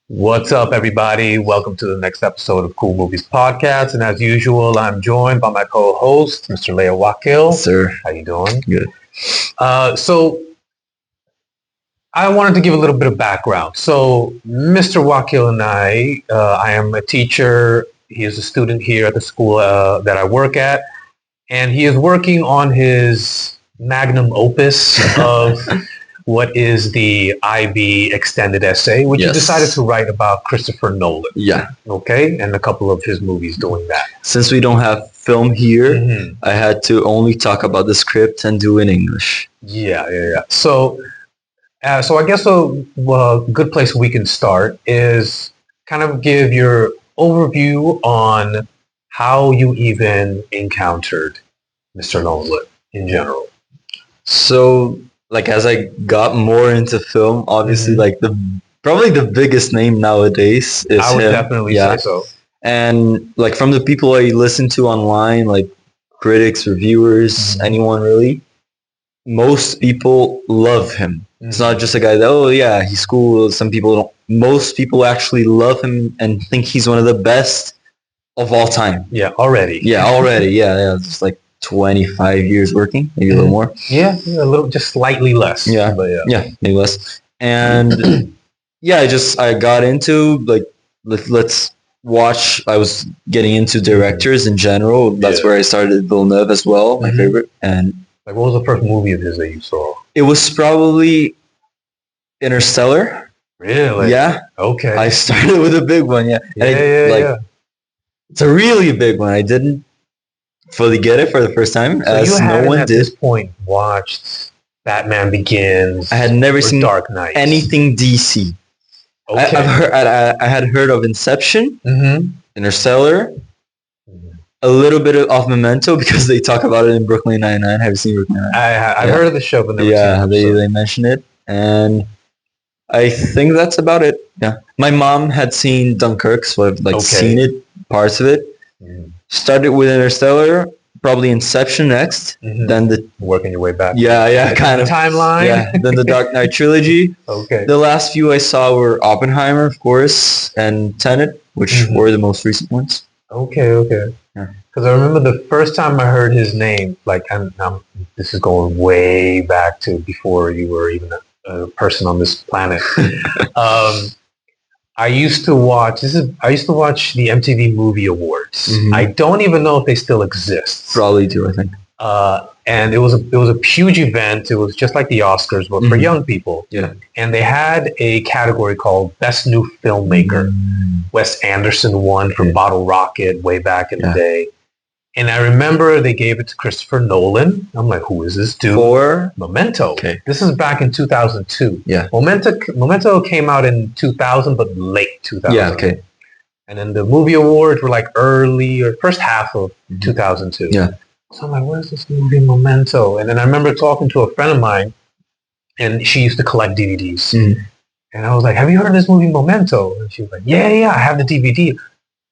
What's up, everybody? Welcome to the next episode of Cool Movies Podcast. And as usual, I'm joined by my co-host, Mr. Leo Wakil. Sir. How you doing? Good. So I wanted to give a little bit of background. So Mr. Wakil and I am a teacher. He is a student here at the school that I work at. And he is working on his magnum opus of what is the IB extended essay, which he decided to write about Christopher Nolan. Yeah. Okay? And a couple of his movies doing that. Since we don't have film here, I had to only talk about the script and do in English. Yeah. So I guess a good place we can start is kind of give your overview on how you even encountered Mr. Nolan in general. So, as I got more into film, obviously, probably the biggest name nowadays is I would him. definitely say so. And from the people I listen to online, critics, reviewers, anyone really, most people love him. It's not just a guy that, he's cool. Some people don't. Most people actually love him and think he's one of the best of all time. Yeah, already. Yeah. Just 25 years working, maybe a little more. Yeah, a little, just slightly less. Yeah, maybe less. And I got into let's watch. I was getting into directors in general. That's where I started Villeneuve as well, my favorite. And what was the first movie of his that you saw? It was probably Interstellar. Really? Yeah. Okay. I started with a big one. Yeah. It's a really big one. I didn't fully get it for the first time, so as no one at did. This point, watched Batman Begins. I had never seen Dark Knight. Anything DC. Okay. I had heard of Inception, Interstellar, a little bit of Memento because they talk about it in Brooklyn Nine-Nine. Have you seen Brooklyn Nine-Nine? I've heard of the show, but never seen it. They mention it, and I think that's about it. Yeah, my mom had seen Dunkirk, so I've seen it, parts of it. Started with Interstellar, probably Inception next, then working your way back. Yeah, kind of timeline. Yeah, then the Dark Knight trilogy. Okay. The last few I saw were Oppenheimer, of course, and Tenet, which were the most recent ones. Okay. Because I remember the first time I heard his name, this is going way back to before you were even a person on this planet. I used to watch the MTV Movie Awards. I don't even know if they still exist. Probably do, I think. And it was a huge event. It was just like the Oscars, but for young people. Yeah. And they had a category called Best New Filmmaker. Wes Anderson won for Bottle Rocket way back in the day. And I remember they gave it to Christopher Nolan. I'm like, who is this dude? For Memento. Okay. This is back in 2002. Yeah. Memento came out in 2000, but late 2000. Yeah, okay. And then the movie awards were early or first half of 2002. Yeah. So I'm like, where's this movie Memento? And then I remember talking to a friend of mine, and she used to collect DVDs. And I was like, have you heard of this movie Memento? And she was like, yeah, I have the DVD.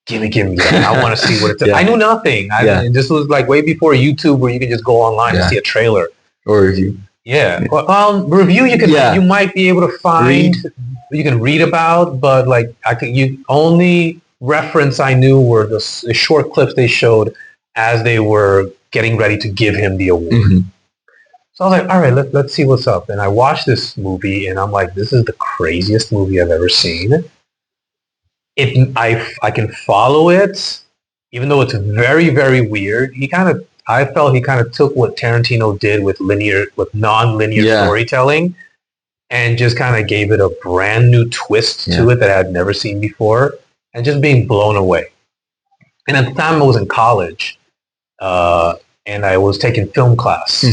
Give me. I want to see what it's. I knew nothing. This was way before YouTube, where you can just go online and see a trailer or review. Yeah, well, review you can. You might be able to find. You can read about, but only reference I knew were the short clips they showed as they were getting ready to give him the award. So I was like, all right, let's see what's up. And I watched this movie, and I'm like, this is the craziest movie I've ever seen. I can follow it, even though it's very, very weird. I felt he kind of took what Tarantino did with non-linear storytelling, and just kind of gave it a brand new twist to it that I had never seen before, and just being blown away. And at the time, I was in college, and I was taking film class.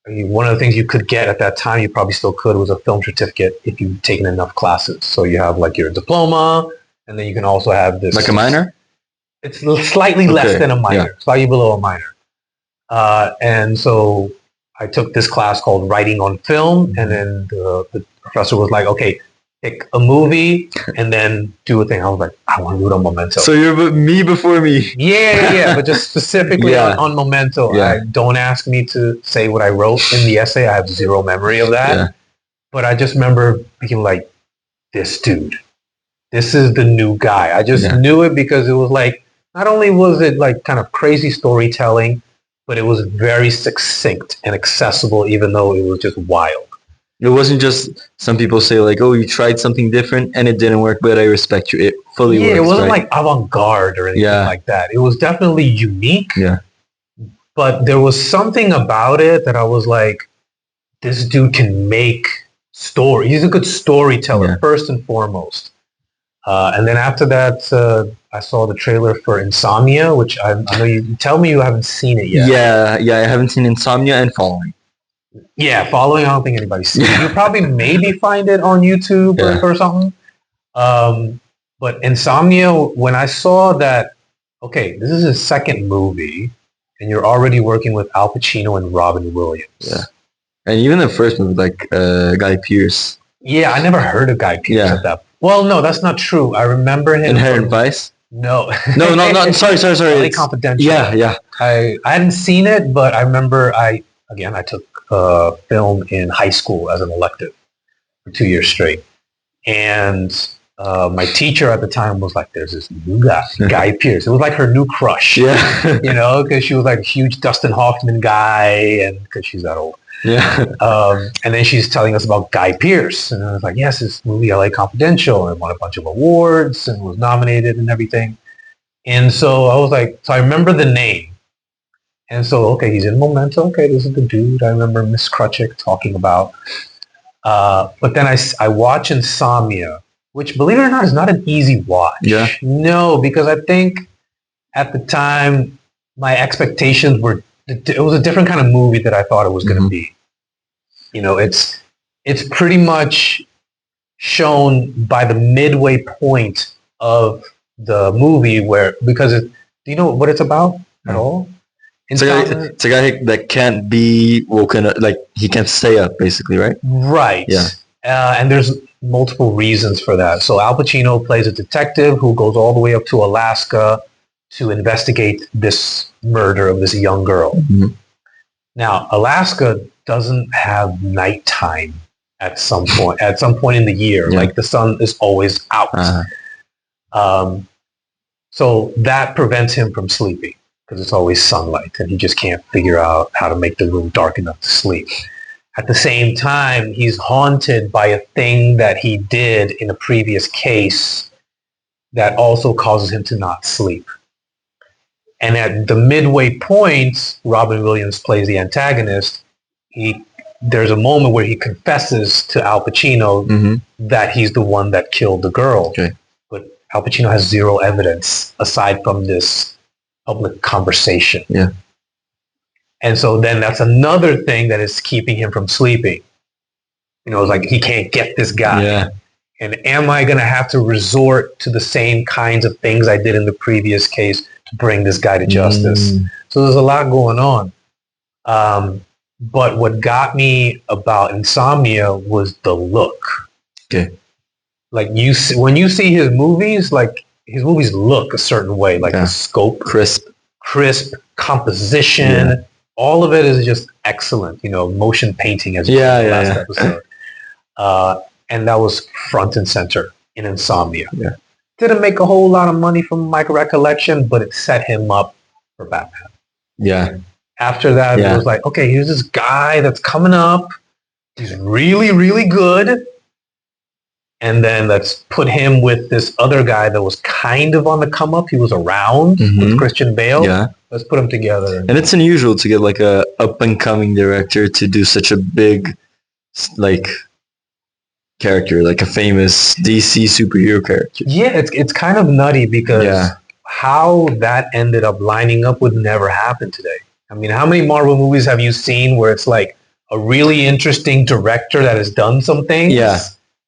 One of the things you could get at that time, you probably still could, was a film certificate if you've taken enough classes. So you have your diploma, and then you can also have this. Like a minor? It's slightly less than a minor, slightly below a minor. And so I took this class called Writing on Film, and then the professor was like, okay, pick a movie and then do a thing. I was like, I want to do it on Memento. So you're me before me. Yeah, but just specifically on Memento. Don't ask me to say what I wrote in the essay. I have zero memory of that. Yeah. But I just remember being like, this dude. This is the new guy. I just Yeah. knew it because it was like, not only was it like kind of crazy storytelling, but it was very succinct and accessible, even though it was just wild. It wasn't just some people say like, "Oh, you tried something different and it didn't work," but I respect you. It fully Yeah, it works, wasn't right? like avant-garde or anything Yeah. like that. It was definitely unique, Yeah. but there was something about it that I was like, this dude can make story. He's a good storyteller, Yeah. first and foremost. And then after that, I saw the trailer for Insomnia, which I know you tell me you haven't seen it yet. Yeah. I haven't seen Insomnia and Following. Yeah, Following, I don't think anybody's seen it. Yeah. You probably maybe find it on YouTube Yeah. or something. But Insomnia, when I saw that, okay, this is his second movie, and you're already working with Al Pacino and Robin Williams. Yeah. And even the first movie, like Guy Pearce. Yeah, I never heard of Guy Pearce Yeah. at that. Well, no, that's not true. I remember him. Inherent Vice. No. No. Sorry. LA It's, Confidential. yeah. I hadn't seen it, but I remember I took film in high school as an elective for 2 years straight. And my teacher at the time was like, there's this new guy, Guy Pearce. It was like her new crush. Yeah. You know, because she was like a huge Dustin Hoffman guy, and because she's that old. Yeah. And then she's telling us about Guy Pearce. And I was like, yes, this movie LA Confidential, and won a bunch of awards and was nominated and everything. And so I was like, so I remember the name. And so, okay, he's in Memento. Okay, this is the dude I remember Miss Krutchik talking about. But then I watch Insomnia, which, believe it or not, is not an easy watch. Yeah. No, because I think at the time my expectations were, it was a different kind of movie that I thought it was going to be. You know, it's pretty much shown by the midway point of the movie where, because do you know what it's about at all? It's a guy that can't be woken up, like he can't stay up, basically, right? Right. Yeah. And there's multiple reasons for that. So Al Pacino plays a detective who goes all the way up to Alaska to investigate this murder of this young girl. Mm-hmm. Now, Alaska doesn't have nighttime at some point. At some point in the year, Yeah. like the sun is always out. So that prevents him from sleeping because it's always sunlight, and he just can't figure out how to make the room dark enough to sleep. At the same time, he's haunted by a thing that he did in a previous case that also causes him to not sleep. And at the midway point, Robin Williams plays the antagonist. There's a moment where he confesses to Al Pacino that he's the one that killed the girl. Okay. But Al Pacino has zero evidence aside from this public conversation. Yeah. And so then that's another thing that is keeping him from sleeping. You know, it's like he can't get this guy. Yeah. And am I going to have to resort to the same kinds of things I did in the previous case to bring this guy to justice? So there's a lot going on. But what got me about Insomnia was the look. Okay. Like when you see his movies, like his movies look a certain way, like the scope, crisp composition, all of it is just excellent. You know, motion painting as last episode. And that was front and center in Insomnia. Yeah. Didn't make a whole lot of money from my recollection, but it set him up for Batman. Yeah. After that, it was like, okay, here's this guy that's coming up. He's really, really good. And then let's put him with this other guy that was kind of on the come up. He was around with Christian Bale. Yeah. Let's put them together. And it's unusual to get like a up and coming director to do such a big, like, character, like a famous DC superhero character. Yeah, it's kind of nutty because how that ended up lining up would never happen today. I mean, how many Marvel movies have you seen where it's like a really interesting director that has done some things? Yeah.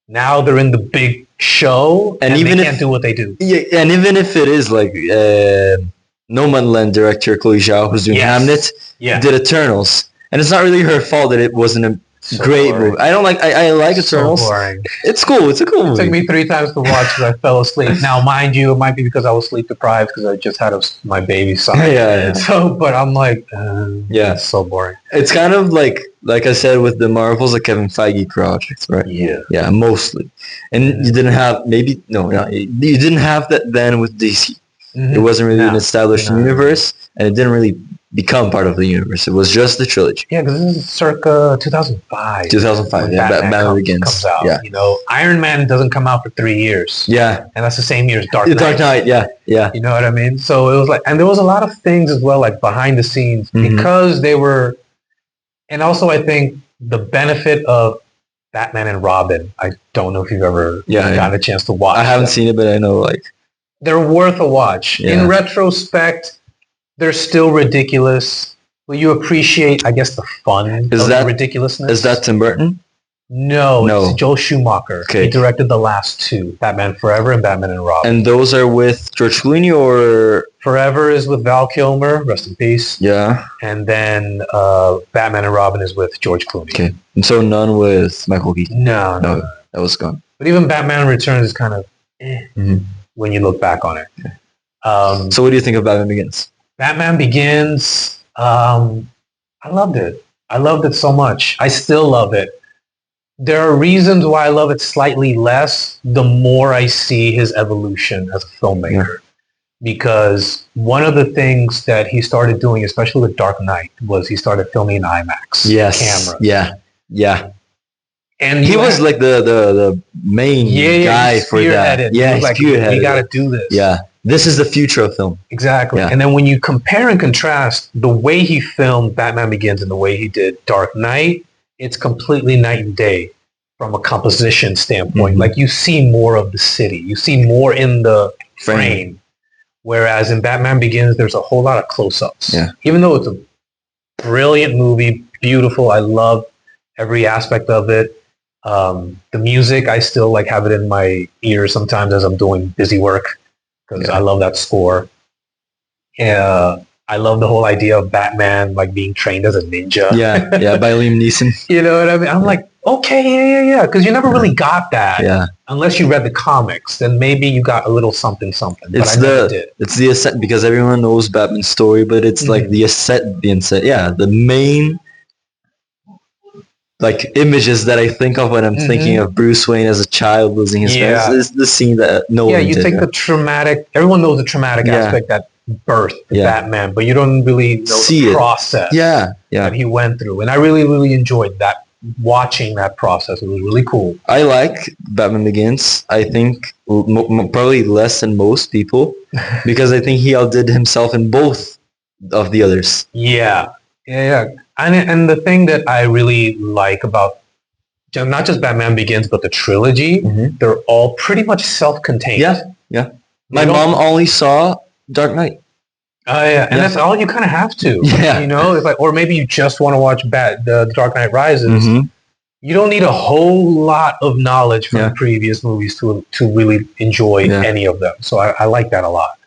Now they're in the big show and even they can't do what they do. Yeah, and even if it is like Nolan director Chloe Zhao, who's doing Hamnet, did Eternals. And it's not really her fault that it wasn't So Great boring. movie. I don't like. I like So Eternals. boring. It's cool. It's a cool It movie. took me 3 times to watch because I fell asleep. Now, mind you, it might be because I was sleep deprived because I just had my baby son. Yeah. So, but I'm like, Yeah. it's so boring. It's kind of like I said with the Marvels, a Kevin Feige project, right? Yeah. Yeah, mostly. And you didn't have you didn't have that then with DC. It wasn't really an established universe, and it didn't really become part of the universe. It was just the trilogy. Yeah, because this is circa 2005. 2005, when yeah, Batman Begins. comes out. Yeah. You know, Iron Man doesn't come out for 3 years. Yeah. And that's the same year as Dark Knight. Dark Knight, yeah. You know what I mean? So it was like, and there was a lot of things as well, like behind the scenes, because they were, and also I think the benefit of Batman and Robin, I don't know if you've ever gotten a chance to watch. I haven't seen it, but I know, like, they're worth a watch. Yeah. In retrospect, they're still ridiculous. But you appreciate, I guess, the fun of the ridiculousness. Is that Tim Burton? No, it's Joel Schumacher. Okay. He directed the last 2, Batman Forever and Batman and Robin. And those are with George Clooney or? Forever is with Val Kilmer, rest in peace. Yeah. And then Batman and Robin is with George Clooney. Okay. And so none with Michael Keaton? No. That was gone. But even Batman Returns is kind of when you look back on it. So what do you think of Batman Begins? Batman Begins, I loved it. I loved it so much. I still love it. There are reasons why I love it slightly less the more I see his evolution as a filmmaker. Yeah. Because one of the things that he started doing, especially with Dark Knight, was he started filming in IMAX cameras. Yeah. And he was like the main guy for that. Yeah, he like, we got to do this. Yeah. This is the future of film. Exactly. Yeah. And then when you compare and contrast the way he filmed Batman Begins and the way he did Dark Knight, it's completely night and day from a composition standpoint. Like you see more of the city. You see more in the frame. Whereas in Batman Begins, there's a whole lot of close-ups. Yeah. Even though it's a brilliant movie, beautiful, I love every aspect of it. The music, I still like have it in my ears sometimes as I'm doing busy work because I love that score. I love the whole idea of Batman like being trained as a ninja. Yeah, by Liam Neeson. You know what I mean? I'm like, okay, yeah, because you never really got that. Yeah. Unless you read the comics, then maybe you got a little something. But I never did. It's the ascent, because everyone knows Batman's story, but it's like the ascent, the main like images that I think of when I'm thinking of Bruce Wayne as a child losing his parents is the scene that Nolan did. Yeah, you take the traumatic, everyone knows the traumatic aspect that birthed Batman, but you don't really know the process that he went through. And I really, really enjoyed that. Watching that process, it was really cool. I like Batman Begins. I think probably less than most people because I think he outdid himself in both of the others. Yeah. And the thing that I really like about not just Batman Begins, but the trilogy, they're all pretty much self-contained. Yeah. My mom only saw Dark Knight. And that's all you kind of have to. You know, it's like, or maybe you just want to watch the Dark Knight Rises. You don't need a whole lot of knowledge from previous movies to really enjoy any of them. So I like that a lot.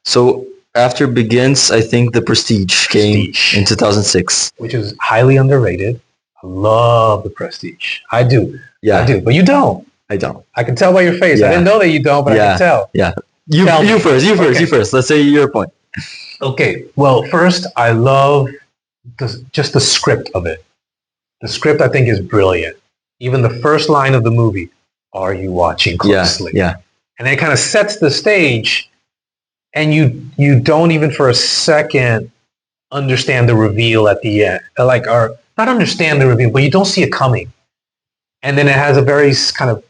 So after Begins, I think The Prestige came in 2006. Which is highly underrated. I love The Prestige. I do. Yeah. I do. But you don't. I don't. I can tell by your face. I didn't know that you don't, but I can tell. Yeah. You first. Let's say your point. Okay, well, first, I love just the script of it. The script, I think, is brilliant. Even the first line of the movie, are you watching closely? Yeah. And it kind of sets the stage, and you don't even for a second understand the reveal at the end. Or not understand the reveal, but you don't see it coming. And then it has a very kind of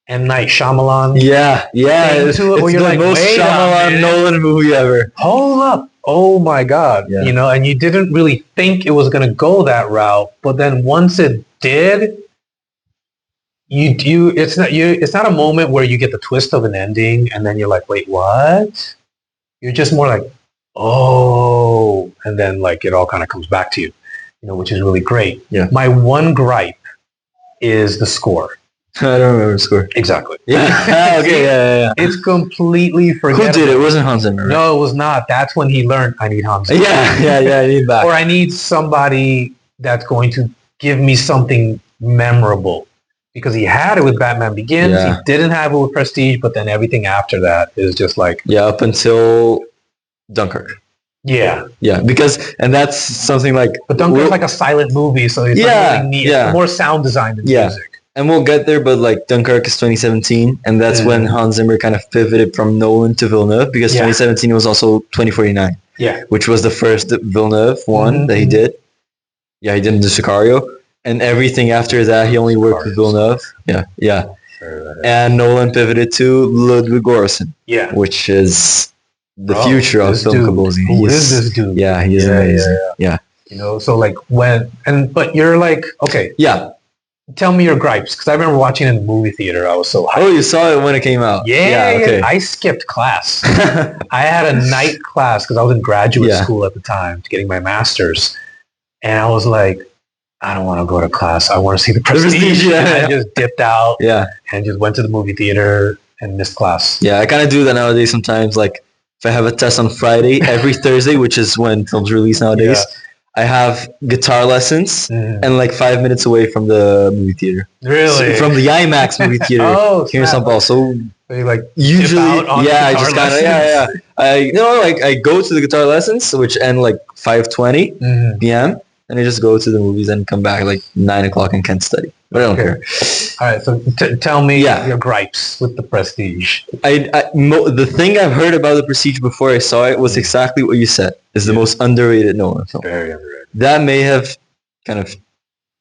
M. Night Shyamalan. It's the most Shyamalan Nolan movie ever. Hold up. Oh my God. Yeah. You know, and you didn't really think it was going to go that route, but then once it did, it's not a moment where you get the twist of an ending and then you're like, wait, what? You're just more like, oh, and then like it all kind of comes back to you, which is really great. Yeah. My one gripe is the score. I don't remember the score. Exactly. Okay, It's completely forgettable. Who did it? It wasn't Hans Zimmer, right? No, it was not. That's when he learned, I need Hans Zimmer. Yeah, I need back. Or I need somebody that's going to give me something memorable. Because he had it with Batman Begins, he Yeah. didn't have it with Prestige, but then everything after that is just like, Yeah, up until Dunkirk. yeah. Yeah, because and that's something like. But Dunkirk's like a silent movie, so it's not really neat. Yeah. It's more sound design than music. And we'll get there, but like Dunkirk is 2017, and that's when Hans Zimmer kind of pivoted from Nolan to Villeneuve, because 2017 was also 2049. Yeah. Which was the first Villeneuve one that he did. Yeah, he did the Sicario. And everything after that, he only worked with Villeneuve. Yeah. And Nolan pivoted to Ludwig Göransson. Yeah. Which is the future of film composing. Who is this dude? Yeah, he is amazing. Yeah. You know, so like but you're like, okay. Yeah. Tell me your gripes, because I remember watching it in the movie theater. I was so hyped. Oh, you saw it when it came out? Yeah. Okay. I skipped class. I had a night class because I was in graduate school at the time, getting my master's. And I was like, I don't want to go to class. I want to see the Prestige. I just dipped out and just went to the movie theater and missed class. Yeah, I kind of do that nowadays sometimes. Like, if I have a test on Friday, every Thursday, which is when films release nowadays, I have guitar lessons and like 5 minutes away from the movie theater. Really? So, from the IMAX movie theater here in São Paulo. So you like usually, I just kind of, I go to the guitar lessons, which end like 5:20 p.m. and I just go to the movies and come back like 9 o'clock and can't study. But I don't care. All right, so tell me your gripes with the Prestige. The thing I've heard about the Prestige before I saw it was exactly what you said. It's the most underrated Nolan film. Very underrated. That may have kind of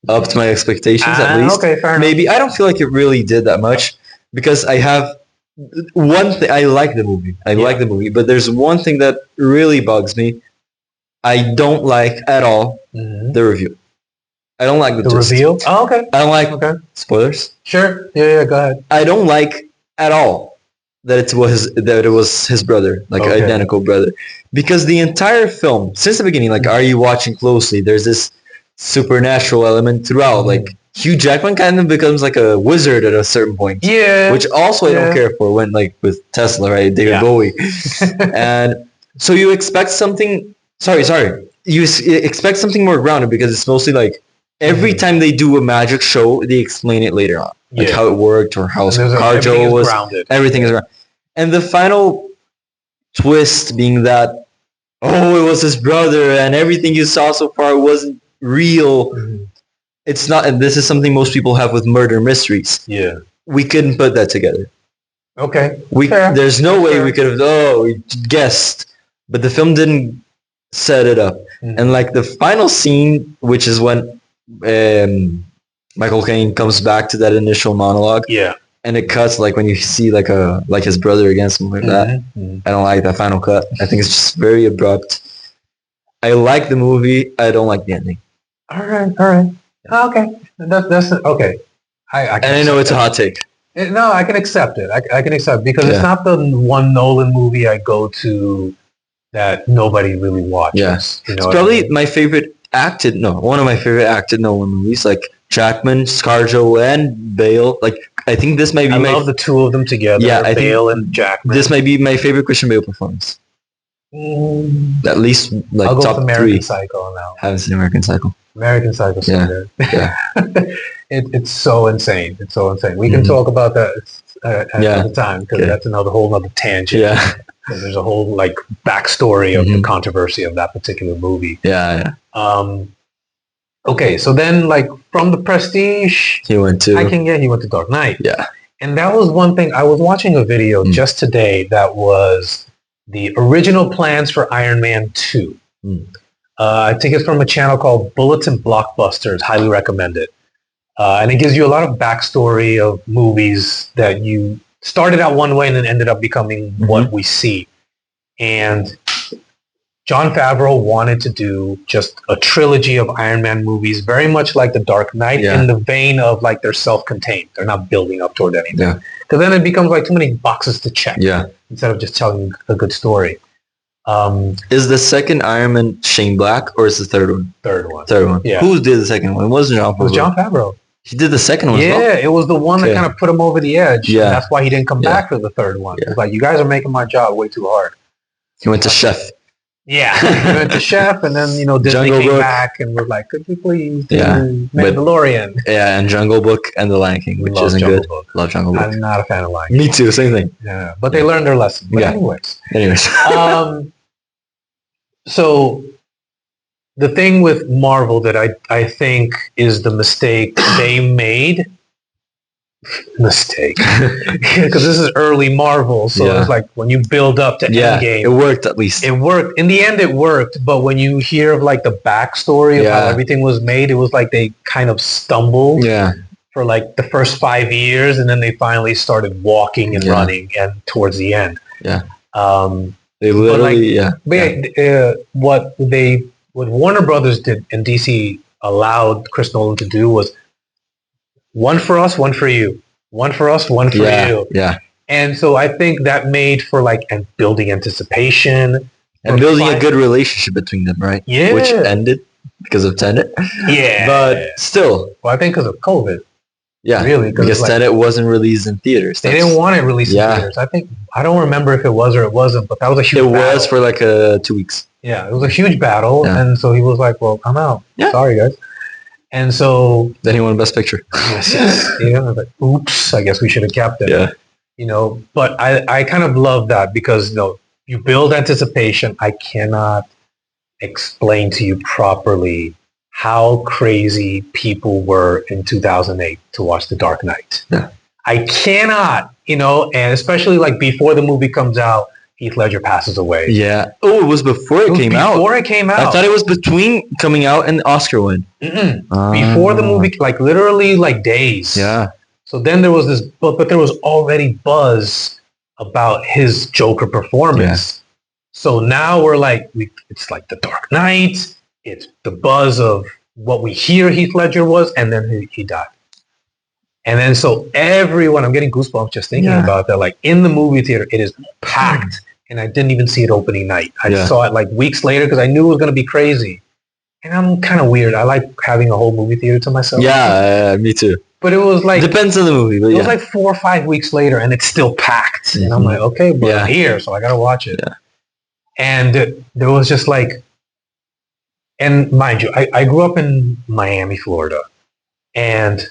upped my expectations at least. Okay, fair enough. Maybe. I don't feel like it really did that much because I have one thing. I like the movie. But there's one thing that really bugs me. I don't like at all the review. I don't like the reveal. Oh, okay. I don't like spoilers. Sure. Yeah. Go ahead. I don't like at all that it was his brother, like identical brother, because the entire film since the beginning, like, are you watching closely? There's this supernatural element throughout. Like Hugh Jackman kind of becomes like a wizard at a certain point. Yeah. Which also I don't care for when like with Tesla, right? David Bowie, and so you expect something. Sorry. You expect something more grounded because it's mostly like every time they do a magic show, they explain it later on, like how it worked or how ScarJo was. Grounded. Everything is grounded. And the final twist being that, it was his brother, and everything you saw so far wasn't real. It's not, and this is something most people have with murder mysteries. Yeah, we couldn't put that together. Okay, there's no way we could have. We guessed, but the film didn't set it up. And like the final scene, which is when Michael Caine comes back to that initial monologue, and it cuts like when you see like his brother against him like that. I don't like that final cut. I think it's just very abrupt. I like the movie. I don't like the ending. All right. Okay, that's okay. I know it's a hot take. No, I can accept it. I can accept it because it's not the one Nolan movie I go to that nobody really watches. Yes, it's probably my favorite one of my favorite acted Nolan movies, like Jackman, ScarJo, and Bale. Like I think this might be. I love the two of them together. Yeah, Bale and Jackman. This might be my favorite Christian Bale performance. At least like I'll go top with American 3. Psycho now. Haven't seen American Psycho. American Psycho, so good. Yeah. It's so insane. It's so insane. We can talk about that at the time because that's whole other tangent. Yeah. There's a whole like backstory of the controversy of that particular movie. Yeah. Okay, so then like from the Prestige, he went to Dark Knight. Yeah. And that was one thing. I was watching a video just today that was the original plans for Iron Man 2. I think it's from a channel called Bulletin Blockbusters. Highly recommend it. And it gives you a lot of backstory of movies that you started out one way and then ended up becoming what we see. And Jon Favreau wanted to do just a trilogy of Iron Man movies, very much like The Dark Knight, in the vein of like they're self-contained. They're not building up toward anything. Because then it becomes like too many boxes to check instead of just telling a good story. Is the second Iron Man Shane Black or is the third one? Third one. Yeah. Who did the second one? It wasn't Jon Favreau. It was Jon Favreau. He did the second one as well? Yeah, it was the one that kind of put him over the edge. Yeah. And that's why he didn't come back for the third one. It was like, you guys are making my job way too hard. He went to chef. Yeah, he went to Chef, and then Disney Jungle came Book. back and was like, "Could you please do Yeah, but Mandalorian?" yeah, and Jungle Book and The Lion King, which Love isn't Jungle good. Book. Love Jungle Book. I'm not a fan of Lion Me King. too. Same thing. Yeah, but they learned their lesson. But Yeah. Anyways. So the thing with Marvel that I think is the mistake they made. Mistake, because this is early Marvel, so Yeah. it's like when you build up to Yeah, Endgame, it worked at least. it worked. In the end, it worked. But when you hear of like the backstory of how Yeah. everything was made, it was like they kind of stumbled Yeah. for like the first 5 years, and then they finally started walking and Yeah. running. And towards the end, Yeah. um, They literally, what Warner Brothers did and DC allowed Chris Nolan to do was one for us, one for you, one for us, one for you. Yeah. And so I think that made for like and building anticipation And building a good relationship between them, right? Yeah. Which ended because of Tenet. Yeah. But still. Well, I think because of COVID. Yeah. Really. Because Tenet wasn't released in theaters. They didn't want it released in theaters. I don't remember if it was or it wasn't, but that was a huge battle. It was for like 2 weeks. Yeah, it was a huge battle. Yeah. And so he was like, well, I'm out. Yeah. Sorry, guys. And so... Then he won Best Picture. Yes. I was like, oops, I guess we should have kept it. Yeah. But I kind of love that because, you build anticipation. I cannot explain to you properly how crazy people were in 2008 to watch The Dark Knight. Yeah. I cannot, and especially like before the movie comes out, Heath Ledger passes away. Yeah. Oh, it was before it came out. Before it came out. I thought it was between coming out and Oscar win. Before the movie, like literally like days. Yeah. So then there was this, but there was already buzz about his Joker performance. Yeah. So now we're like, it's like The Dark Knight. It's the buzz of what we hear Heath Ledger was, and then he died. And then so everyone, I'm getting goosebumps just thinking about that. Like in the movie theater, it is packed, and I didn't even see it opening night. I saw it like weeks later because I knew it was going to be crazy. And I'm kind of weird. I like having a whole movie theater to myself. Yeah, me too. But it was like... Depends on the movie. But it was like 4 or 5 weeks later, and it's still packed. Mm-hmm. And I'm like, okay, but I'm here, so I got to watch it. Yeah. And there was just like... And mind you, I grew up in Miami, Florida. And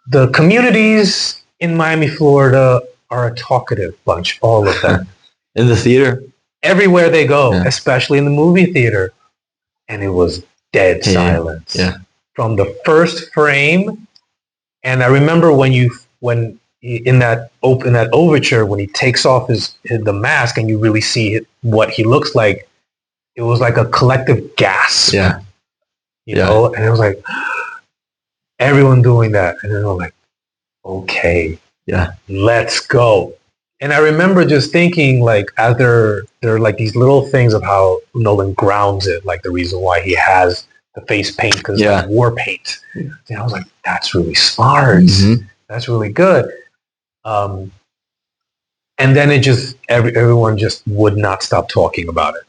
the communities in Miami, Florida are a talkative bunch, all of them. In the theater? Everywhere they go, especially in the movie theater. And it was dead silence. Yeah. From the first frame. And I remember when in that overture, when he takes off the mask and you really see what he looks like, it was like a collective gasp. Yeah. You know? And it was like, everyone doing that. And then I'm like, okay. Yeah. Let's go. And I remember just thinking, like, as there are like these little things of how Nolan grounds it, like the reason why he has the face paint, because it's like war paint. Yeah. And I was like, that's really smart. Mm-hmm. That's really good. And then it just, everyone just would not stop talking about it,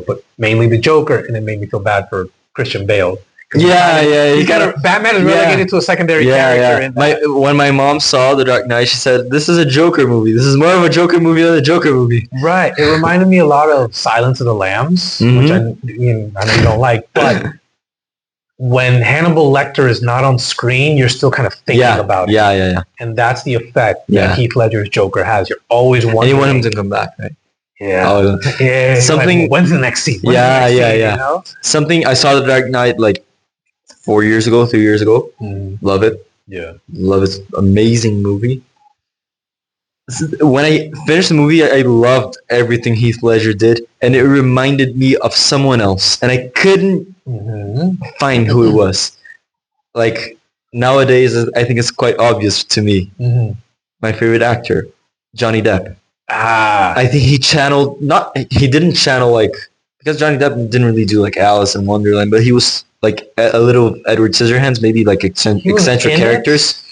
but mainly the Joker, and it made me feel bad for Christian Bale. Batman is relegated to a secondary character. When my mom saw The Dark Knight, she said, "This is a Joker movie. This is more of a Joker movie than a Joker movie." Right. It reminded me a lot of Silence of the Lambs, which I know you don't like. But when Hannibal Lecter is not on screen, you're still kind of thinking about it. Yeah. And that's the effect that Heath Ledger's Joker has. You're always wondering. And you want him to come back, right? Yeah. Something. Like, when's the next scene? Yeah. You know? Something. I saw The Dark Knight like 3 years ago. Love it. Yeah. Love it. Amazing movie. When I finished the movie, I loved everything Heath Ledger did, and it reminded me of someone else, and I couldn't find who it was. Like nowadays, I think it's quite obvious to me. My favorite actor, Johnny Depp. I think he didn't channel like, because Johnny Depp didn't really do like Alice in Wonderland, but he was like a little Edward Scissorhands, maybe like eccentric characters.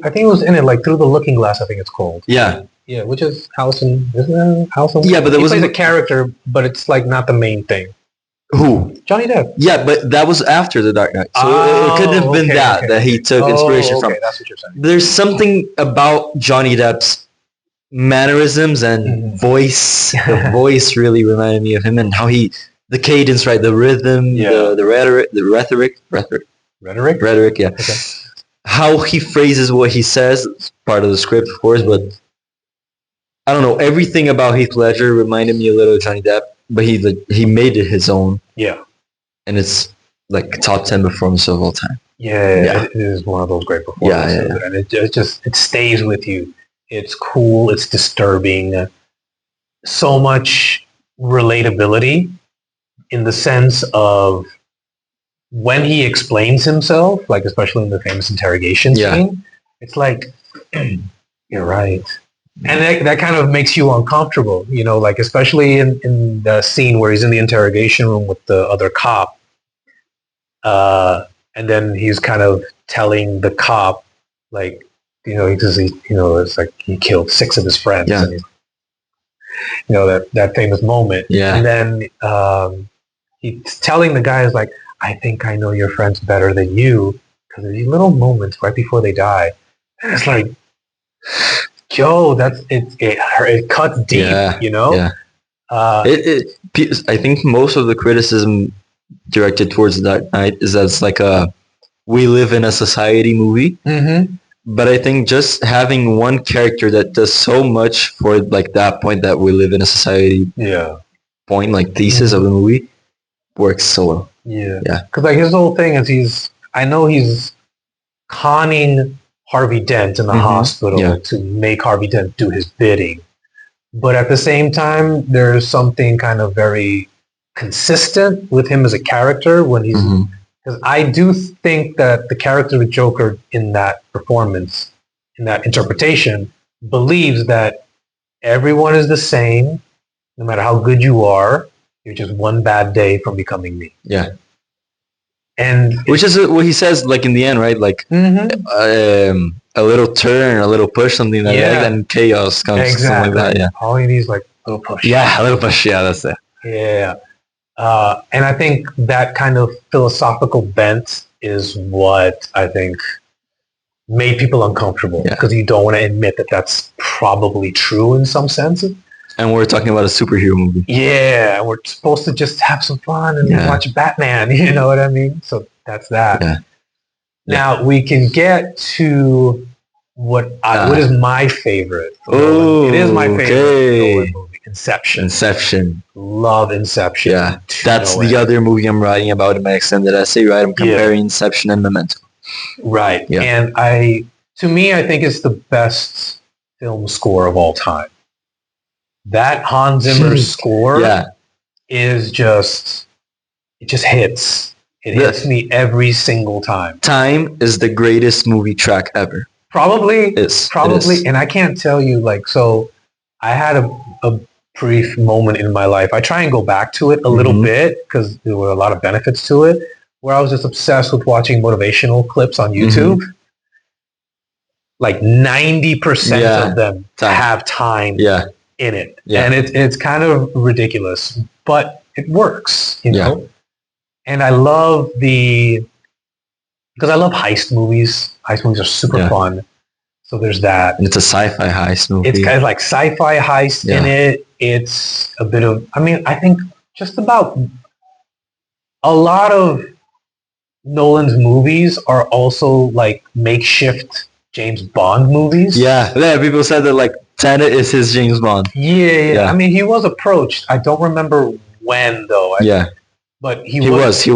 I think he was in it, like Through the Looking Glass, I think it's called. Yeah, which is Allison, isn't it? Allison? Yeah, but he plays a character, but it's like not the main thing. Who? Johnny Depp. Yeah, but that was after The Dark Knight. So it couldn't have been that he took inspiration from. That's what you're saying. There's something about Johnny Depp's mannerisms and Mhm. voice. The voice really reminded me of him, and how the cadence, right, the rhythm, Yeah. the rhetoric, Rhetoric? rhetoric, yeah. Okay. How he phrases what he says, is part of the script, of course, but I don't know. Everything about Heath Ledger reminded me a little of Johnny Depp, but he made it his own, Yeah. and it's like top 10 performance of all time. Yeah, Yeah. it is one of those great Yeah, performances, yeah, yeah. and it stays with you. It's cool. It's disturbing. So much relatability in the sense of when he explains himself, like especially in the famous interrogation Yeah. scene. It's like you're right, and that kind of makes you uncomfortable. You know, like especially in the scene where he's in the interrogation room with the other cop. And then he's kind of telling the cop, like, it's like he killed 6 of his friends, Yeah. and that famous moment. Yeah. And then he's telling the guys, like, I think I know your friends better than you, because of these little moments right before they die. And it's like, yo, it cuts deep, Yeah. you know. Yeah. I think most of the criticism directed towards Dark Knight is that it's like a we live in a society movie. Mm-hmm. But I think just having one character that does so much for like that point that we live in a society point, like thesis of the movie, works so well. Yeah. Yeah. Because like his whole thing is I know he's conning Harvey Dent in the hospital to make Harvey Dent do his bidding. But at the same time, there's something kind of very consistent with him as a character when he's, because I do think that the character of the Joker in that performance, in that interpretation, believes that everyone is the same, no matter how good you are. You're just one bad day from becoming me. Yeah. And which is what he says, like in the end, right? Like a little turn, a little push, something like that, and chaos comes. Exactly. Something like that. Yeah. All you need is like a little push. Yeah, a little push. Yeah, that's it. Yeah. And I think that kind of philosophical bent is what I think made people uncomfortable because you don't want to admit that that's probably true in some sense. And we're talking about a superhero movie. Yeah, we're supposed to just have some fun and watch Batman. You know what I mean? So that's that. Yeah. Now we can get to what is my favorite. It is my favorite Nolan movie, Inception. Inception. Love Inception. Yeah, that's the other movie I'm writing about in my extended essay. Right, I'm comparing Inception and Memento. Right. Yeah. And to me, I think it's the best film score of all time. That Hans Zimmer score is just hits. It hits me every single time. Time is the greatest movie track ever. Probably. And I can't tell you, like, so I had a brief moment in my life. I try and go back to it a little bit because there were a lot of benefits to it, where I was just obsessed with watching motivational clips on YouTube. Like 90% of them have time in it. Yeah. And it's kind of ridiculous, but it works, you know? And I love because I love heist movies. Heist movies are super fun. So there's that. And it's a sci-fi heist movie. It's kind of like sci-fi heist in it. It's a bit of, I think just about a lot of Nolan's movies are also like makeshift James Bond movies. Yeah, people said that like Tenet is his James Bond. Yeah. I mean, he was approached. I don't remember when though. But he was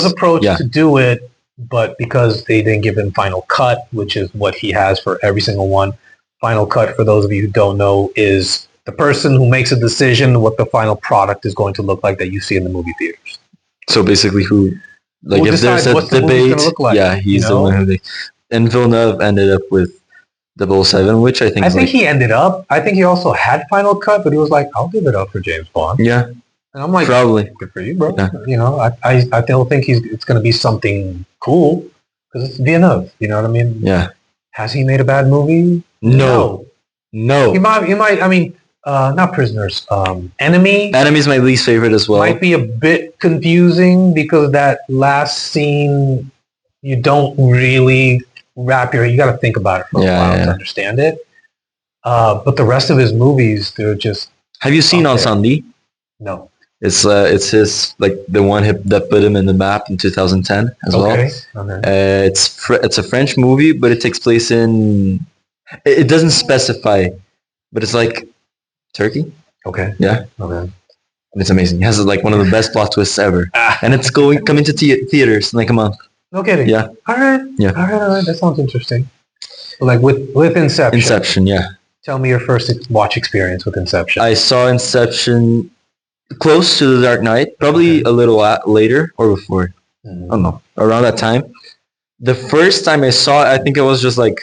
approached to do it, but because they didn't give him Final Cut, which is what he has for every single one. Final Cut, for those of you who don't know, is the person who makes a decision what the final product is going to look like that you see in the movie theaters. So basically, if there's a debate, he's the one who. And Villeneuve ended up with 007, which I think. He ended up. I think he also had Final Cut, but he was like, "I'll give it up for James Bond." Yeah. And I'm like, probably good for you, bro. Yeah. You know, I don't think it's going to be something cool because it's Villeneuve. You know what I mean? Yeah. Has he made a bad movie? No. He might. I mean, not Prisoners. Enemy. Enemy's my least favorite as well. Might be a bit confusing because that last scene, you don't really you got to think about it for a while to understand it. But the rest of his movies, they're just Have you seen okay. Ensandi? No. It's his like the one that put him in the map in 2010 as well. Okay. Okay. It's a French movie, but it takes place in. It doesn't specify, but it's like Turkey. Okay. Yeah. Okay. It's amazing. It has like one of the best plot twists ever, Ah, and it's coming to theaters in like a month. no kidding. Yeah. All right. Yeah. All right. All right. That sounds interesting. Like with Inception. Inception. Yeah. Tell me your first watch experience with Inception. I saw Inception close to The Dark Knight, probably a little later or before. I don't know, around that time. The first time I saw it, I think it was just like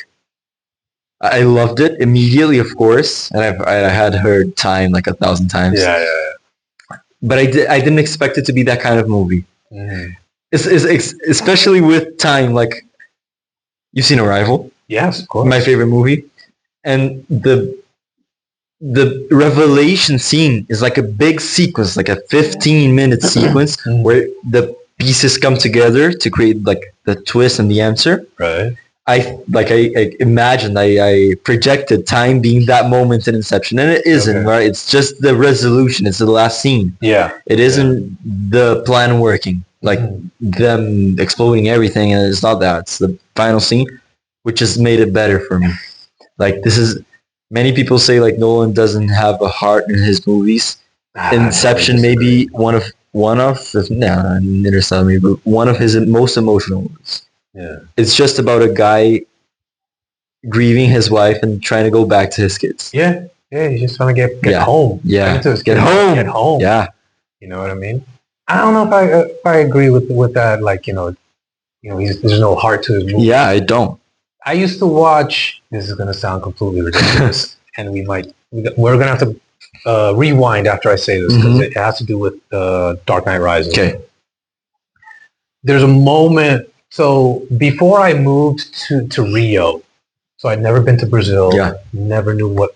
I loved it immediately, of course, and I had heard Time like 1,000 times. Yeah. But I didn't expect it to be that kind of movie. Mm-hmm. It's especially with Time. Like you've seen Arrival, Yes, of course. my favorite movie, and the revelation scene is like a big sequence, like a 15-minute sequence where the pieces come together to create like the twist and the answer. Right. I imagined, I projected Time being that moment in Inception, and it isn't, Okay. right? It's just the resolution. It's the last scene. Yeah. It isn't the plan working, like them exploding everything, and it's not that. It's the final scene, which has made it better for me. Like this is, many people say like Nolan doesn't have a heart in his movies. Inception may be one of Interstellar maybe, but one of his most emotional movies. Yeah. It's just about a guy grieving his wife and trying to go back to his kids. Yeah. Yeah. He's just trying to get Yeah. home. Yeah. Trying to just Get home. Get home. Yeah. You know what I mean? I don't know if I agree with that. Like there's no heart to his movie. Yeah, I don't. I used to watch. This is going to sound completely ridiculous, and we're going to have to rewind after I say this because it has to do with Dark Knight Rises. Okay. There's a moment. So before I moved to Rio, so I'd never been to Brazil. Yeah. Never knew what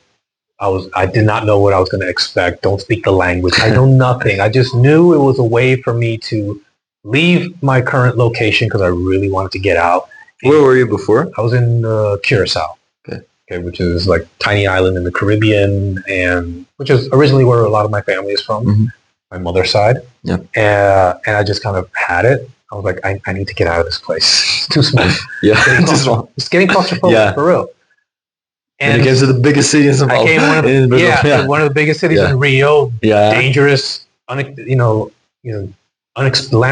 I did not know what I was going to expect. Don't speak the language. I know nothing. I just knew it was a way for me to leave my current location because I really wanted to get out. Where were you before? I was in Curacao. Okay, which is like tiny island in the Caribbean, and which is originally where a lot of my family is from, my mother's side. Yeah. And I just kind of had it. I was like, I need to get out of this place. It's too small. Yeah. It's getting claustrophobic, Yeah. for real. And it came to the biggest city in Sao Paulo. I came in Brazil. one of the biggest cities Yeah. in Rio. Yeah. Dangerous, land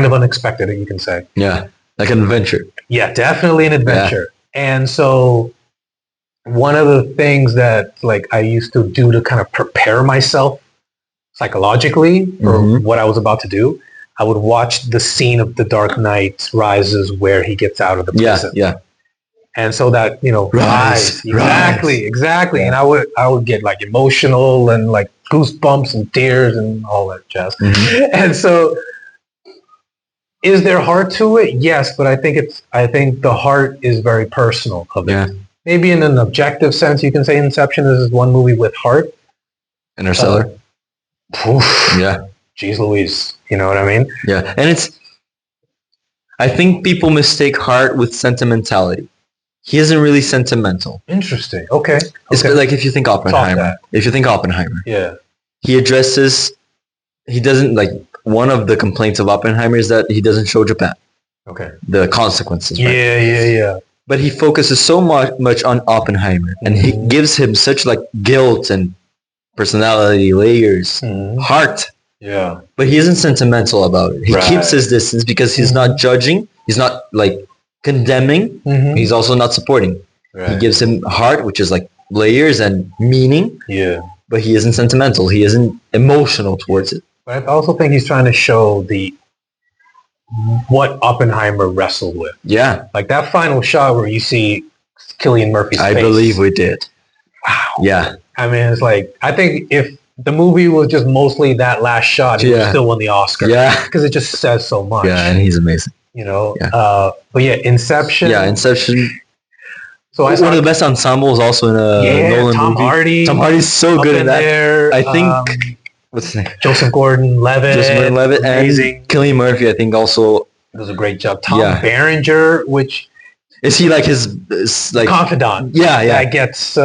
of unexpected, you can say. Yeah. Like an adventure. Yeah, definitely an adventure. And so one of the things that like I used to do to kind of prepare myself psychologically for what I was about to do, I would watch the scene of The Dark Knight Rises where he gets out of the prison. Yeah. And so that, Rise. Exactly. Yeah. And I would get like emotional and like goosebumps and tears and all that jazz. And so is there heart to it? Yes, but I think the heart is very personal of it. Yeah. Maybe in an objective sense, you can say Inception is one movie with heart. Interstellar. Yeah. Jeez Louise. You know what I mean? Yeah. And I think people mistake heart with sentimentality. He isn't really sentimental. Interesting. Okay. It's like if you think Oppenheimer. Yeah. He doesn't like, one of the complaints of Oppenheimer is that he doesn't show Japan. Okay. The consequences. Right? Yeah. But he focuses so much on Oppenheimer, and he gives him such like guilt and personality layers, heart. Yeah. But he isn't sentimental about it. He keeps his distance because he's not judging. He's not like condemning. He's also not supporting. Right. He gives him heart, which is like layers and meaning. Yeah. But he isn't sentimental. He isn't emotional towards it. But I also think he's trying to show what Oppenheimer wrestled with. Yeah. Like that final shot where you see Cillian Murphy's face. I believe we did. Wow. Yeah. I mean, it's like, I think if the movie was just mostly that last shot, he would still won the Oscar. Yeah. Because it just says so much. Yeah, and he's amazing. Yeah. But yeah, Inception. Yeah, Inception. So one of the best ensembles also in a Nolan Tom movie. Hardy. Tom Hardy's so good in that. There, I think what's his name? Joseph Gordon-Levitt. Amazing. And Cillian Murphy, I think also does a great job. Tom Berenger, which is he like his like confidant. Yeah. That gets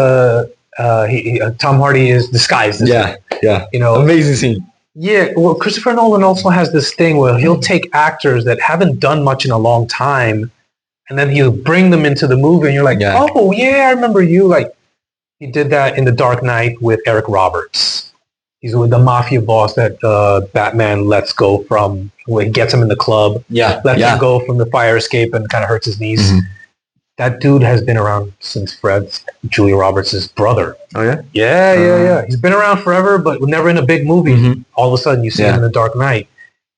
Tom Hardy is disguised as him. Yeah. You know, Amazing scene. yeah. Well, Christopher Nolan also has this thing where he'll take actors that haven't done much in a long time, and then he'll bring them into the movie, and you're like, Yeah. oh yeah, I remember you. Like he did that in The Dark Knight with Eric Roberts. He's with the mafia boss that Batman lets go from. When he gets him in the club, lets him go from the fire escape and kind of hurts his knees. Mm-hmm. That dude has been around since Fred's Julia Roberts' brother. Oh yeah? Yeah. He's been around forever, but never in a big movie. Mm-hmm. All of a sudden, you see him in The Dark Knight.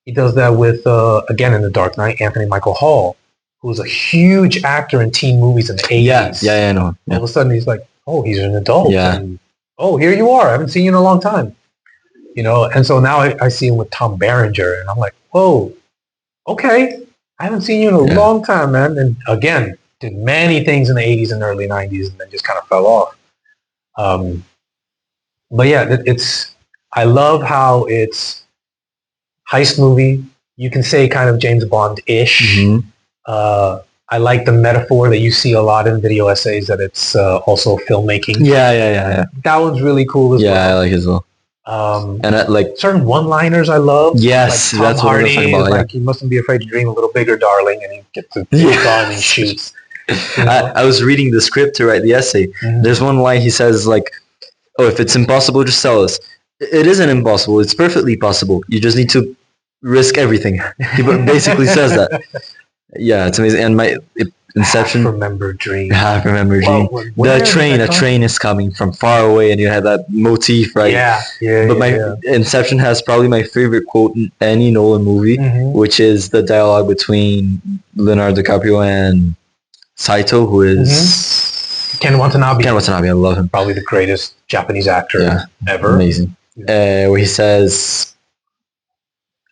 He does that with, again, in The Dark Knight, Anthony Michael Hall, who was a huge actor in teen movies in the 80s. Yeah, I know. Yeah. All of a sudden, he's like, oh, he's an adult. Yeah. And, oh, here you are. I haven't seen you in a long time. You know, and so now I see him with Tom Berenger, and I'm like, whoa, okay. I haven't seen you in a long time, man. And again, did many things in the 80s and early 90s and then just kind of fell off. But yeah, I love how it's heist movie. You can say kind of James Bond-ish. Mm-hmm. I like the metaphor that you see a lot in video essays that it's also filmmaking. Yeah. That one's really cool as well. Yeah, I like it as well. And like certain one-liners I love. Yes, like that's what I was talking about. Like, you mustn't be afraid to dream a little bigger, darling, and he gets a gun and shoots. You know? I was reading the script to write the essay. Mm-hmm. There's one line he says like, "Oh, if it's impossible, just tell us." It isn't impossible. It's perfectly possible. You just need to risk everything. He basically says that. Yeah, it's amazing. And Inception. Half remember dream. Half remember dream. The train is coming from far away, and you had that motif, right? Yeah. But Inception has probably my favorite quote in any Nolan movie, which is the dialogue between Leonardo DiCaprio and Saito, who is Ken Watanabe. I love him. Probably the greatest Japanese actor ever. Amazing. Where he says,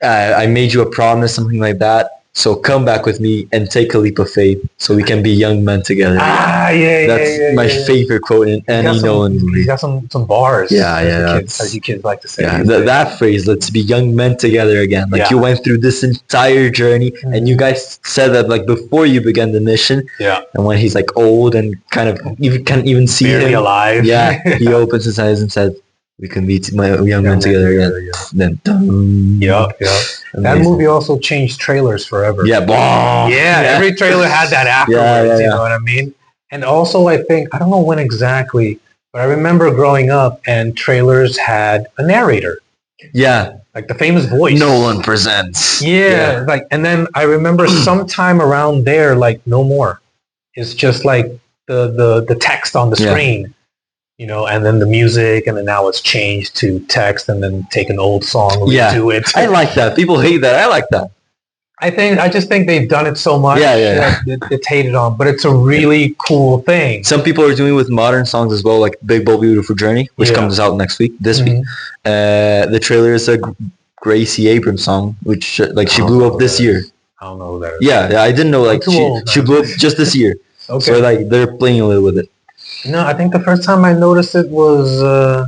"I made you a promise," something like that. "So come back with me and take a leap of faith so we can be young men together." That's my favorite quote in any Nolan movie. He's got some bars. As you kids like to say. Yeah, that phrase, "let's be young men together again." Like you went through this entire journey and you guys said that like before you began the mission. Yeah. And when he's like old and kind of, you can't even see him. Alive. Yeah. He opens his eyes and says, "We can be young men together again." Then, that movie also changed trailers forever. Every trailer had that afterwards. You know what I mean? And also, I don't know when exactly, but I remember growing up and trailers had a narrator. Yeah. Like the famous voice. Nolan presents. Yeah. Like, and then I remember sometime around there, like no more. It's just like the text on the screen. You know, and then the music, and then now it's changed to text, and then take an old song, redo it. I like that. People hate that. I like that. I just think they've done it so much that it's hated on, but it's a really cool thing. Some people are doing it with modern songs as well, like Big Bold Beautiful Journey, which comes out this week. The trailer is a Gracie Abrams song, which she blew up this year. I don't know who that is. Yeah, I didn't know she blew up just this year. Okay. So they're playing a little with it. No, I think the first time I noticed it was, I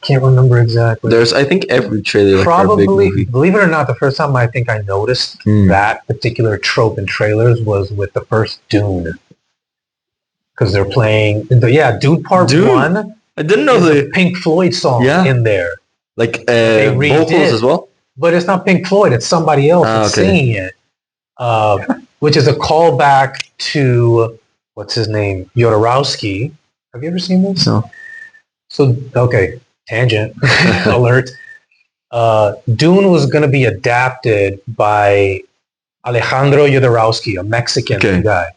can't remember exactly. There's, I think, every trailer for a big movie. Believe it or not, the first time I think I noticed that particular trope in trailers was with the first Dune. Because they're playing, Dune Part 1. I didn't know the Pink Floyd song in there. Like vocals as well? But it's not Pink Floyd, it's somebody else singing it. Which is a callback to... what's his name? Jodorowsky. Have you ever seen this? No. So, okay, tangent alert. Dune was going to be adapted by Alejandro Jodorowsky, a Mexican guy.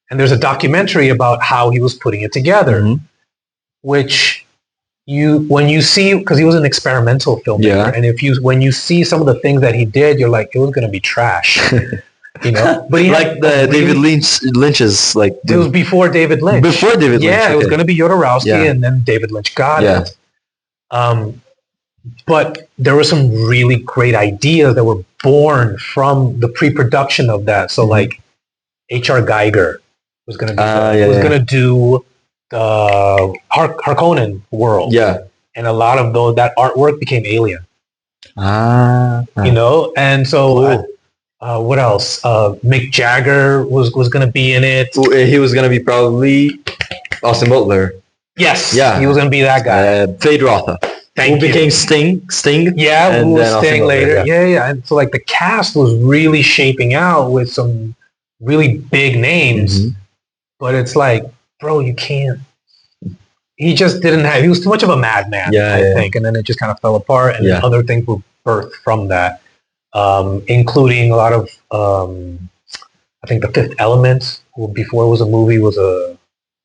And there's a documentary about how he was putting it together, which when you see, because he was an experimental filmmaker, and when you see some of the things that he did, you're like, it was going to be trash. You know, but he David Lynch's like. It was before David Lynch. Before David Lynch. Yeah, it was going to be Jodorowsky, and then David Lynch got it. But there were some really great ideas that were born from the pre-production of that. So, like, H.R. Geiger was going to going to do the Harkonnen world. Yeah, and a lot of that artwork became Alien. You know, and so. What else? Mick Jagger was going to be in it. He was going to be probably Austin Butler. Yes, Yeah. he was gonna be that guy. Fade Rotha. Thank Who you. became Sting. Yeah, and who was then Austin staying Butler, later. Yeah. And so like the cast was really shaping out with some really big names, Mhm. but it's like, bro, you can't. He just didn't have. He was too much of a madman, I think, and then it just kind of fell apart, and then other things were birthed from that, including a lot of. I think The Fifth Element, before it was a movie, was a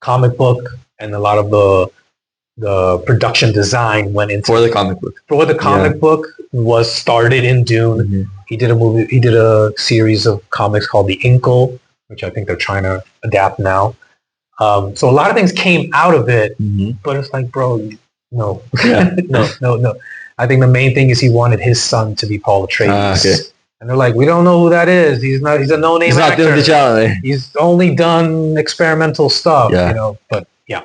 comic book, and a lot of the production design went into for the comic book. For the comic book was started in Dune. Mhm. He did a movie. He did a series of comics called The Inkle, which I think they're trying to adapt now. So a lot of things came out of it, but it's like, bro, no, no. I think the main thing is he wanted his son to be Paul Atreides. And they're like, we don't know who that is. He's not. He's a no-name He's not actor. doing the challenge. He's only done experimental stuff, But yeah.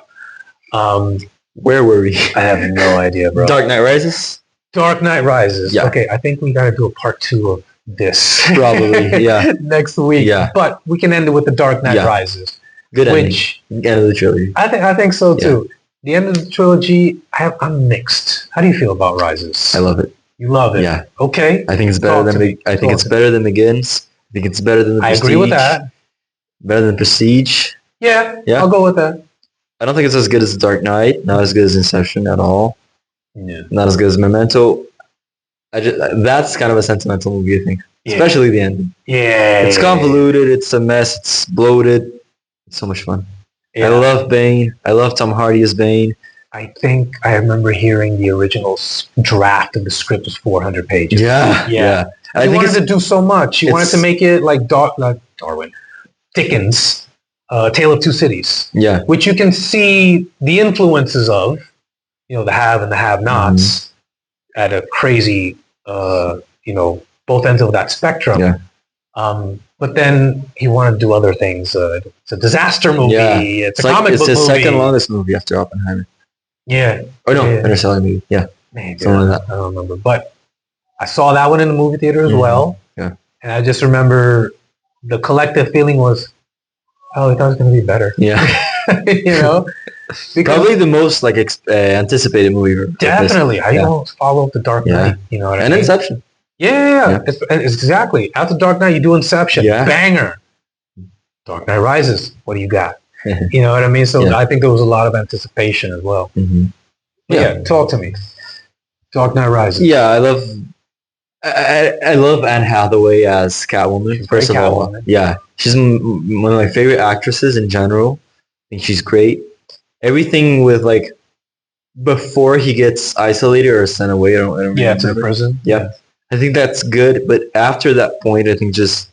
Where were we? I have no idea, bro. Dark Knight Rises. Dark Knight Rises. Yeah. Okay, I think we got to do a part 2 of this. Probably, yeah. Next week. Yeah. But we can end it with the Dark Knight Rises. Good ending. End of the trilogy. I think so too. The end of the trilogy, I'm mixed. How do you feel about Rises? I love it. You love it. Yeah. Okay. I think it's better better than Begins. I think it's better than the Prestige. I agree with that. Better than Prestige. Yeah. I'll go with that. I don't think it's as good as The Dark Knight. Not as good as Inception at all. Yeah. Not as good as Memento. That's kind of a sentimental movie, I think. Yeah. Especially the ending. Yeah. It's convoluted. It's a mess. It's bloated. It's so much fun. Yeah. I love Bane. I love Tom Hardy as Bane. I think I remember hearing the original draft of the script was 400 pages. Yeah. I think wanted to do so much. He wanted to make it like Dickens, Tale of Two Cities. Yeah. Which you can see the influences of, the have and the have-nots at a crazy, both ends of that spectrum. Yeah. But then he wanted to do other things. It's a disaster movie. Yeah. It's a comic book movie. It's his second longest movie after Oppenheimer. Yeah. Or no, Interstellar movie. Yeah. Maybe. Something like that. I don't remember. But I saw that one in the movie theater as well. Yeah. And I just remember the collective feeling was, oh, I thought it was going to be better. Yeah. Probably the most anticipated movie. Definitely. I almost follow up The Dark Knight. You know what I mean? Inception. Yeah. It's exactly. After Dark Knight, you do Inception. Yeah. Banger. Dark Knight Rises. What do you got? You know what I mean? So I think there was a lot of anticipation as well. Mm-hmm. Yeah, talk to me. Dark Knight Rises. Yeah, I love Anne Hathaway as Catwoman. First of all, she's one of my favorite actresses in general. I think she's great. Everything with before he gets isolated or sent away. I don't to prison. Yeah, I think that's good. But after that point, I think just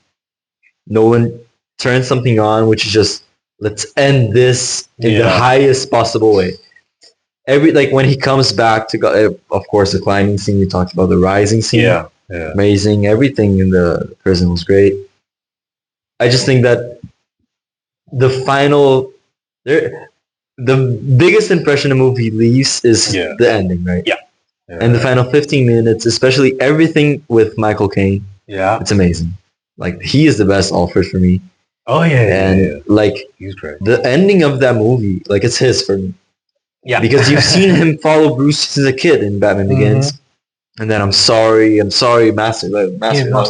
Nolan turned something on, which is just let's end this in the highest possible way. When he comes back to, of course, the climbing scene, we talked about the rising scene. Yeah. Amazing. Everything in the prison was great. I just think that the biggest impression the movie leaves is the ending, right? Yeah. And the final 15 minutes, especially everything with Michael Caine. Yeah. It's amazing. He is the best Alfred for me. Oh, yeah. And he's great. The ending of that movie, it's his for me. Yeah. Because you've seen him follow Bruce as a kid in Batman Begins. And then I'm sorry, Master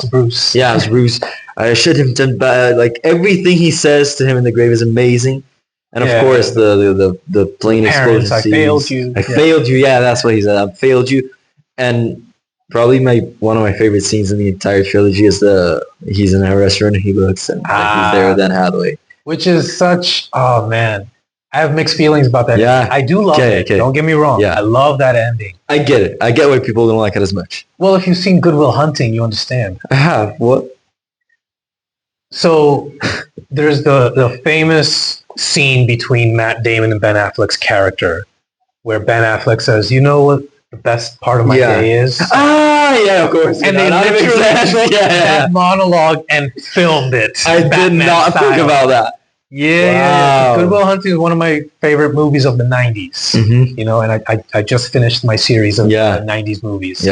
Bruce. Yeah, it's Bruce. I should have done bad. Everything he says to him in the grave is amazing. And of course, the plane explosion. I failed you. I failed you. Yeah, that's what he said. I failed you. And probably one of my favorite scenes in the entire trilogy is he's in a restaurant and he looks and he's there with Anne Hathaway. Which is such, oh man. I have mixed feelings about that. Yeah. I do love it. Don't get me wrong. Yeah. I love that ending. I get it. I get why people don't like it as much. Well, if you've seen Good Will Hunting, you understand. I have. What? So there's the famous scene between Matt Damon and Ben Affleck's character where Ben Affleck says, you know what the best part of my day is? Yeah, of course. And they literally took that monologue and filmed it. I did not think about that. Yeah. Good Will Hunting is one of my favorite movies of the 90s. Mm-hmm. And I just finished my series of 90s movies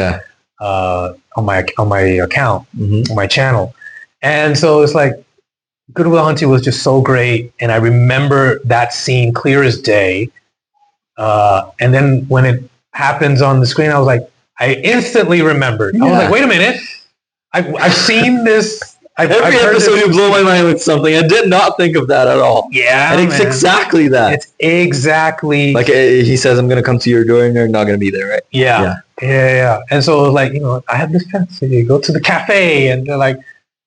on my account, on my channel. And so it's Good Will Hunting was just so great. And I remember that scene clear as day. And then when it happens on the screen, I was like, I instantly remembered. I was like, wait a minute, I've seen this. Every I've heard episode this. you blow my mind with something. I did not think of that at all. Yeah, and it's man. exactly that. It's exactly like he says, I'm gonna come to your door, and you're not gonna be there, right? Yeah. And so like, I have this fantasy. Go to the cafe, and they're like,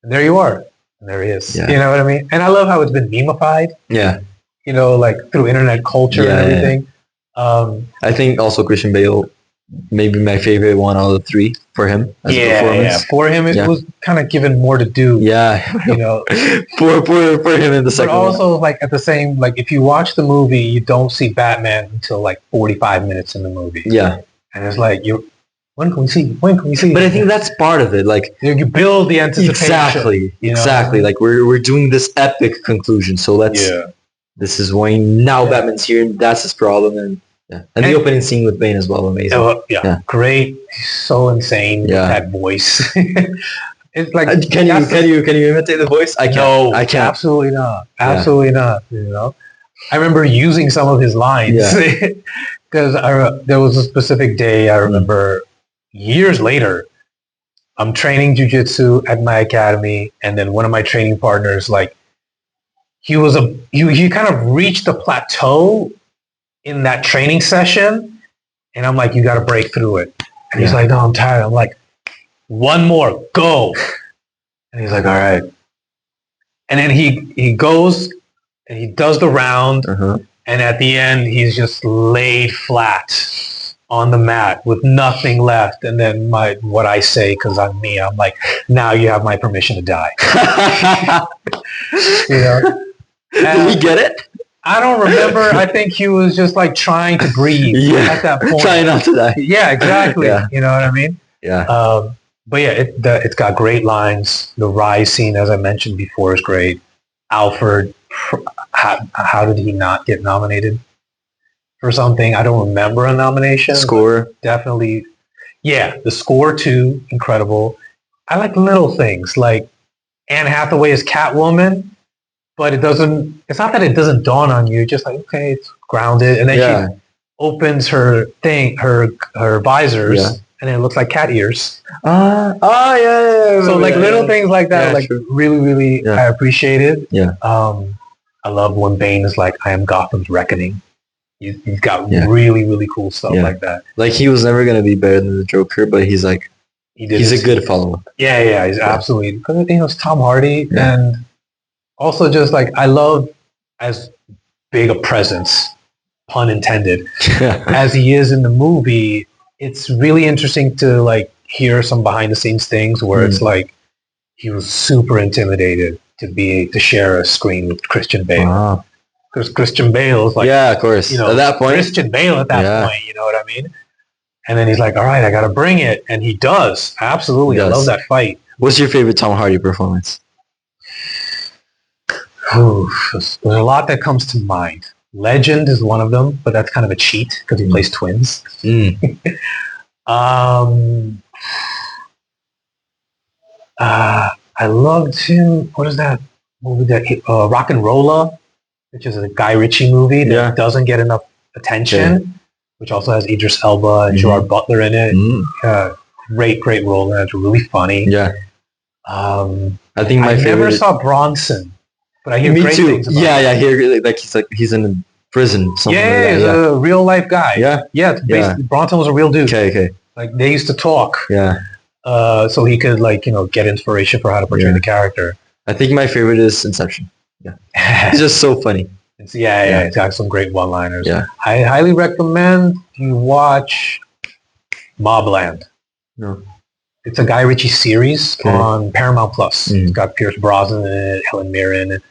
and there you are, and there he is. Yeah. You know what I mean? And I love how it's been memeified. Yeah. Like through internet culture and everything. I think also Christian Bale, maybe my favorite one out of the three for him as a performance. Yeah. For him, it was kind of given more to do. Yeah. for him in the second. But also, like at the same, like if you watch the movie, you don't see Batman until like 45 minutes in the movie. Yeah. And it's like when can we see? When can we see? But I think that's part of it. Like you build the anticipation. Exactly. Like we're doing this epic conclusion. So let's. Yeah. This is when now Batman's here, and that's his problem, and the opening scene with Bane as well, amazing. Great, he's so insane with that voice. It's like can you imitate the voice? I can't. No, I can't. Absolutely not. Absolutely not. I remember using some of his lines because there was a specific day I remember years later. I'm training jiu-jitsu at my academy, and then one of my training partners he kind of reached a plateau in that training session, and I'm like, you got to break through it. And he's like, no, I'm tired. I'm like, one more, go. And he's like, all right. And then he goes and he does the round, and at the end he's just laid flat on the mat with nothing left. And then what I say, because I'm me, I'm like, now you have my permission to die. Did we get it? I don't remember. I think he was just like trying to breathe at that point. Trying not to die. Yeah, exactly. You know what I mean? Yeah. But yeah, it's got great lines. The rise scene, as I mentioned before, is great. Alfred, how did he not get nominated for something? I don't remember a nomination. Score. Definitely. Yeah, the score too, incredible. I like little things like Anne Hathaway as Catwoman. But it's not that it doesn't dawn on you, just like, okay, it's grounded. And then she opens her visors, and it looks like cat ears. So like little things like that, really, really, I appreciated. Yeah. I love when Bane is like, I am Gotham's reckoning. He's got really, really cool stuff like that. Like he was never going to be better than the Joker, but he's like, he's a good follow-up. Yeah, he's absolutely. Because it's Tom Hardy, and also just like, I love as big a presence, pun intended, as he is in the movie. It's really interesting to like hear some behind the scenes things where it's like he was super intimidated to share a screen with Christian Bale. Because Christian Bale is like, of course, at that point, Christian Bale at that point, you know what I mean? And then he's like, all right, I got to bring it. And he does. Absolutely. I love that fight. What's your favorite Tom Hardy performance? There's a lot that comes to mind. Legend is one of them, but that's kind of a cheat because he plays twins. I loved him. What is that movie? That Rock and Rolla, which is a Guy Ritchie movie that doesn't get enough attention, which also has Idris Elba and Gerard Butler in it. Great role, and it's really funny. I think I never saw Bronson. But I hear great things about him. I hear he's in prison. He's a real life guy. Basically, Bronson was a real dude. Okay. Like they used to talk. So he could get inspiration for how to portray the character. I think my favorite is Inception. It's just so funny. It's got some great one-liners. I highly recommend you watch Mobland. No. It's a Guy Ritchie series on Paramount Plus. It's got Pierce Brosnan in it, Helen Mirren,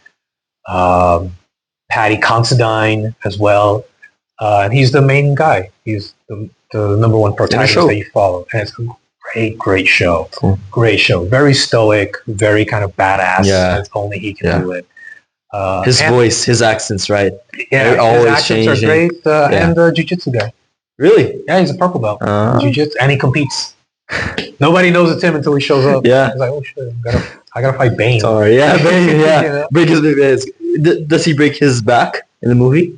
Patty Considine as well. And he's the main guy. He's the number one protagonist that you follow. And it's a great show. Cool. Great show. Very stoic, very kind of badass. As only he can do it. His voice, his accents, right? Yeah, they're always his accents changing. are great. And the jiu-jitsu guy. Really? Yeah, he's a purple belt in jiu-jitsu, and he competes. Nobody knows it's him until he shows up. Yeah. He's like, oh shit, I gotta fight Bane. Sorry, Bane, Break his. Does he break his back in the movie?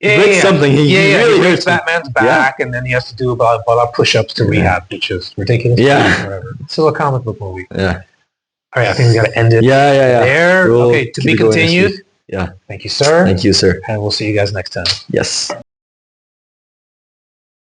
He breaks something. He really he breaks hurts me. Batman's back, and then he has to do about push-ups to rehab, which is ridiculous. Yeah. Whatever. It's still a comic book movie. Yeah. All right, I think we got to end it Yeah. there. We'll Okay, to be keep it going next continued. week. Yeah. Thank you, sir. Thank you, sir. And we'll see you guys next time. Yes.